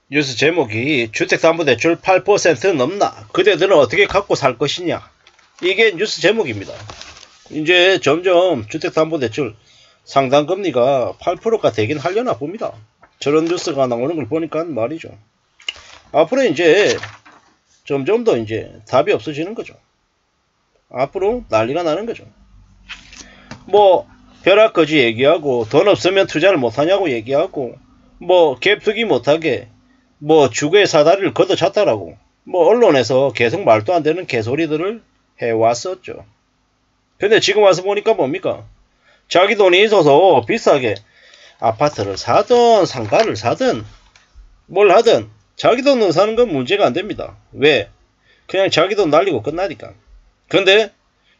뉴스 제목이 주택담보대출 8% 넘나 그대들은 어떻게 갖고 살 것이냐, 이게 뉴스 제목입니다. 이제 점점 주택담보대출 상당금리가 8%가 되긴 하려나 봅니다. 저런 뉴스가 나오는 걸 보니까 말이죠. 앞으로 이제 점점 더 이제 답이 없어지는 거죠. 앞으로 난리가 나는 거죠. 뭐 벼락거지 얘기하고, 돈 없으면 투자를 못하냐고 얘기하고, 뭐 갭투기 못하게 뭐 주거의 사다리를 걷어찼다라고 뭐 언론에서 계속 말도 안 되는 개소리들을 해왔었죠. 근데 지금 와서 보니까 뭡니까? 자기 돈이 있어서 비싸게 아파트를 사든 상가를 사든 뭘 하든 자기 돈으로 사는 건 문제가 안 됩니다. 왜? 그냥 자기 돈 날리고 끝나니까. 근데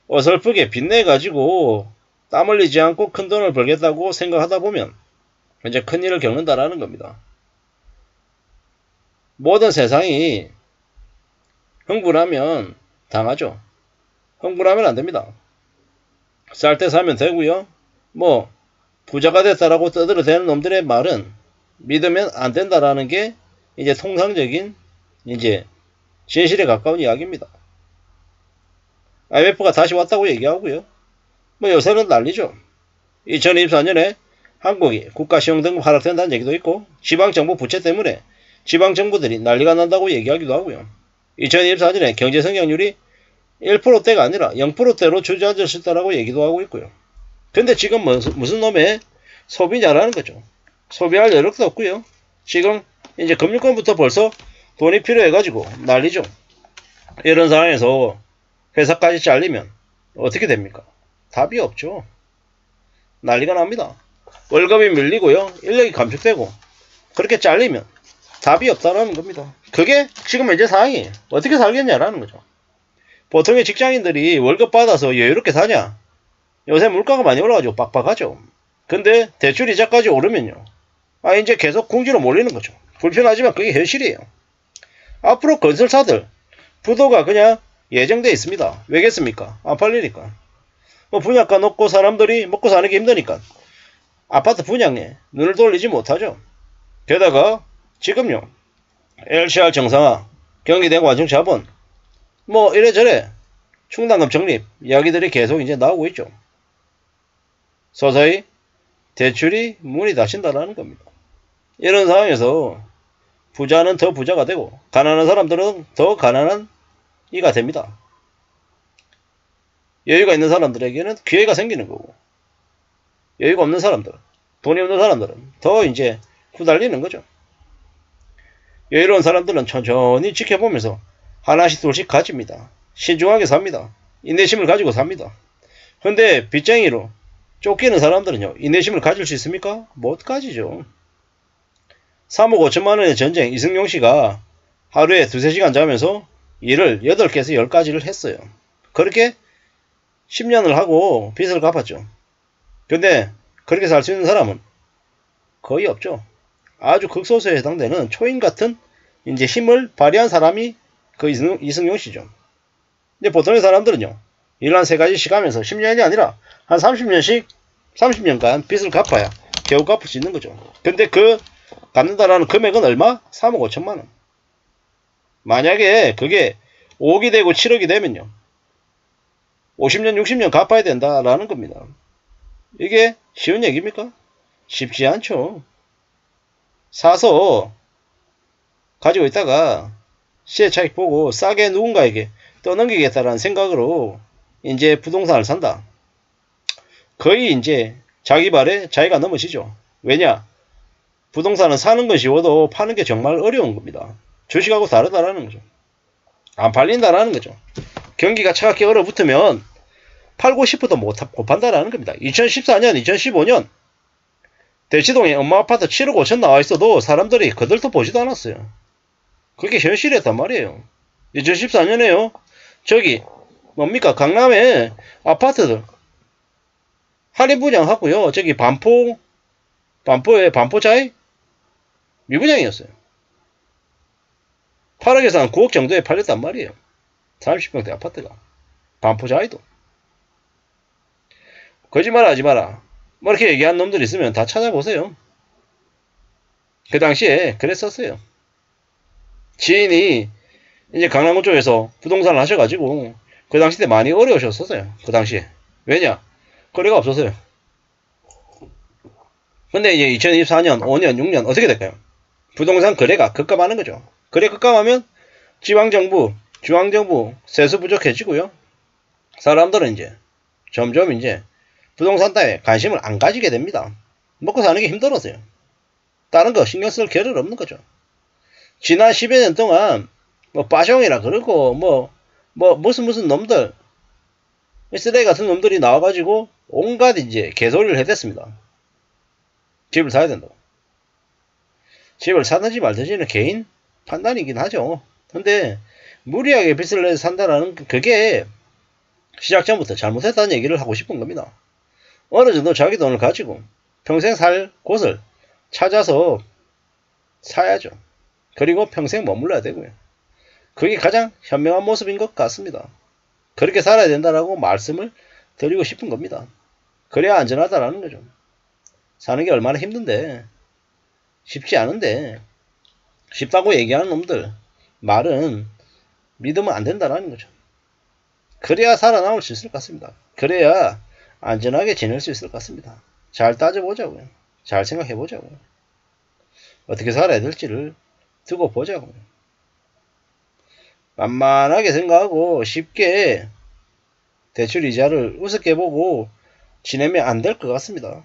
어설프게 빚내가지고 땀 흘리지 않고 큰 돈을 벌겠다고 생각하다 보면 이제 큰일을 겪는다라는 겁니다. 모든 세상이 흥분하면 당하죠. 흥분하면 안됩니다. 쌀 때 사면 되고요. 뭐 부자가 됐다라고 떠들어대는 놈들의 말은 믿으면 안된다라는 게 이제 통상적인 이제 진실에 가까운 이야기입니다. IMF가 다시 왔다고 얘기하고요. 뭐 요새는 난리죠. 2024년에 한국이 국가신용등급 하락된다는 얘기도 있고, 지방정부 부채 때문에 지방정부들이 난리가 난다고 얘기하기도 하고요. 2024년에 경제성장률이 1%대가 아니라 0%대로 주저앉을 수 있다고 얘기도 하고 있고요. 근데 지금 무슨 놈의 소비냐라는 거죠. 소비할 여력도 없고요. 지금 이제 금융권부터 벌써 돈이 필요해가지고 난리죠. 이런 상황에서 회사까지 잘리면 어떻게 됩니까? 답이 없죠. 난리가 납니다. 월급이 밀리고요. 인력이 감축되고 그렇게 잘리면 답이 없다라는 겁니다. 그게 지금 현재 상황이 어떻게 살겠냐라는 거죠. 보통의 직장인들이 월급 받아서 여유롭게 사냐? 요새 물가가 많이 올라가지고 빡빡하죠. 근데 대출 이자까지 오르면요, 이제 계속 궁지로 몰리는 거죠. 불편하지만 그게 현실이에요. 앞으로 건설사들 부도가 그냥 예정돼 있습니다. 왜겠습니까? 안 팔리니까. 뭐 분양가 높고 사람들이 먹고 사는 게 힘드니까 아파트 분양에 눈을 돌리지 못하죠. 게다가 지금요, LCR 정상화, 경기대구 완충자본, 뭐 이래저래 충당금 적립 이야기들이 계속 이제 나오고 있죠. 서서히 대출이 문이 닫힌다는 겁니다. 이런 상황에서 부자는 더 부자가 되고 가난한 사람들은 더 가난한 이가 됩니다. 여유가 있는 사람들에게는 기회가 생기는 거고, 여유가 없는 사람들, 돈이 없는 사람들은 더 이제 후달리는 거죠. 여유로운 사람들은 천천히 지켜보면서 하나씩 둘씩 가집니다. 신중하게 삽니다. 인내심을 가지고 삽니다. 근데 빚쟁이로 쫓기는 사람들은요, 인내심을 가질 수 있습니까? 못 가지죠. 3억 5천만원의 전쟁 이승용씨가 하루에 2~3시간 자면서 일을 8개에서 10가지를 했어요. 그렇게 10년을 하고 빚을 갚았죠. 근데 그렇게 살 수 있는 사람은 거의 없죠. 아주 극소수에 해당되는 초인 같은 이제 힘을 발휘한 사람이 그 이승용 씨죠. 이제 보통의 사람들은요, 일 한 3가지씩 하면서 10년이 아니라 한 30년간 빚을 갚아야 겨우 갚을 수 있는 거죠. 근데 그 갚는다라는 금액은 얼마? 3억 5천만원. 만약에 그게 5억이 되고 7억이 되면요, 50년 60년 갚아야 된다라는 겁니다. 이게 쉬운 얘기입니까? 쉽지 않죠. 사서 가지고 있다가 시세 차익 보고 싸게 누군가에게 떠넘기겠다라는 생각으로 이제 부동산을 산다. 거의 이제 자기 발에 자기가 넘어지죠. 왜냐? 부동산은 사는 건 쉬워도 파는 게 정말 어려운 겁니다. 주식하고 다르다라는 거죠. 안 팔린다라는 거죠. 경기가 차갑게 얼어붙으면 팔고 싶어도 못 판다라는 겁니다. 2014년, 2015년 대치동에 엄마 아파트 7억 5천 나와 있어도 사람들이 거들떠 보지도 않았어요. 그게 현실이었단 말이에요. 2014년에요. 저기 뭡니까? 강남에 아파트들 할인 분양하고요. 저기 반포자이 미분양이었어요. 8억에서 한 9억 정도에 팔렸단 말이에요. 30평대 아파트가. 반포자이도. 거짓말 하지 마라. 뭐 이렇게 얘기한 놈들 있으면 다 찾아보세요. 그 당시에 그랬었어요. 지인이 이제 강남구 쪽에서 부동산을 하셔가지고 그 당시 때 많이 어려우셨었어요. 그 당시에. 왜냐? 거래가 없었어요. 근데 이제 2024년, 5년, 6년 어떻게 될까요? 부동산 거래가 급감하는 거죠. 거래 급감하면 지방정부, 중앙정부 세수 부족해지고요. 사람들은 이제 점점 이제 부동산 따위에 관심을 안 가지게 됩니다. 먹고 사는 게 힘들어서요. 다른 거 신경 쓸 겨를 없는 거죠. 지난 10여 년 동안 뭐 빠숑이라 그러고 무슨 놈들 쓰레기 같은 놈들이 나와가지고 온갖 이제 개소리를 해댔습니다. 집을 사야 된다고. 집을 사든지 말든지는 개인 판단이긴 하죠. 근데 무리하게 빚을 내서 산다라는 그게 시작 전부터 잘못했다는 얘기를 하고 싶은 겁니다. 어느 정도 자기 돈을 가지고 평생 살 곳을 찾아서 사야죠. 그리고 평생 머물러야 되고요. 그게 가장 현명한 모습인 것 같습니다. 그렇게 살아야 된다라고 말씀을 드리고 싶은 겁니다. 그래야 안전하다라는 거죠. 사는 게 얼마나 힘든데, 쉽지 않은데, 쉽다고 얘기하는 놈들 말은 믿으면 안 된다라는 거죠. 그래야 살아남을 수 있을 것 같습니다. 그래야 안전하게 지낼 수 있을 것 같습니다. 잘 따져보자고요. 잘 생각해보자고요. 어떻게 살아야 될지를 두고 보자고요. 만만하게 생각하고 쉽게 대출 이자를 우습게 보고 지내면 안 될 것 같습니다.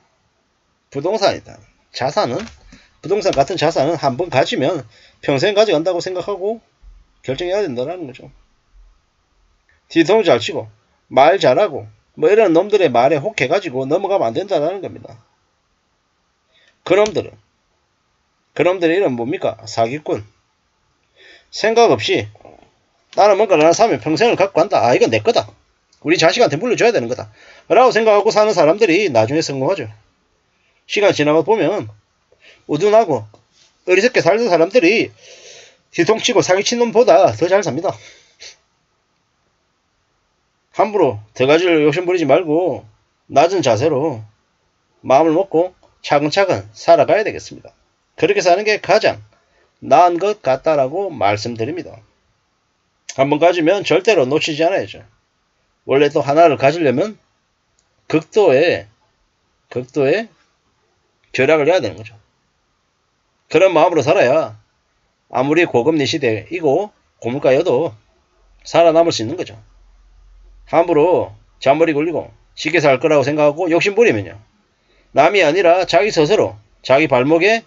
부동산이다. 자산은, 부동산 같은 자산은 한번 가지면 평생 가져간다고 생각하고 결정해야 된다는 거죠. 뒤통수 잘 치고 말 잘하고 뭐 이런 놈들의 말에 혹해가지고 넘어가면 안 된다는 겁니다. 그놈들의 이름 뭡니까? 사기꾼. 생각 없이 나는 뭔가 하나 사면 평생을 갖고 간다. 아, 이건 내 거다. 우리 자식한테 물려줘야 되는 거다. 라고 생각하고 사는 사람들이 나중에 성공하죠. 시간 지나고 보면 우둔하고 어리석게 살던 사람들이 뒤통치고 사기친 놈보다 더 잘 삽니다. 함부로 대가지를 욕심부리지 말고 낮은 자세로 마음을 먹고 차근차근 살아가야 되겠습니다. 그렇게 사는 게 가장 나은 것 같다라고 말씀드립니다. 한번 가지면 절대로 놓치지 않아야죠. 원래 또 하나를 가지려면 극도의 절약을 해야 되는 거죠. 그런 마음으로 살아야 아무리 고금리 시대이고 고물가여도 살아남을 수 있는 거죠. 함부로 잔머리 굴리고 쉽게 살 거라고 생각하고 욕심 부리면요. 남이 아니라 자기 스스로 자기 발목에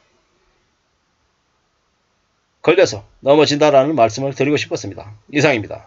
걸려서 넘어진다라는 말씀을 드리고 싶었습니다. 이상입니다.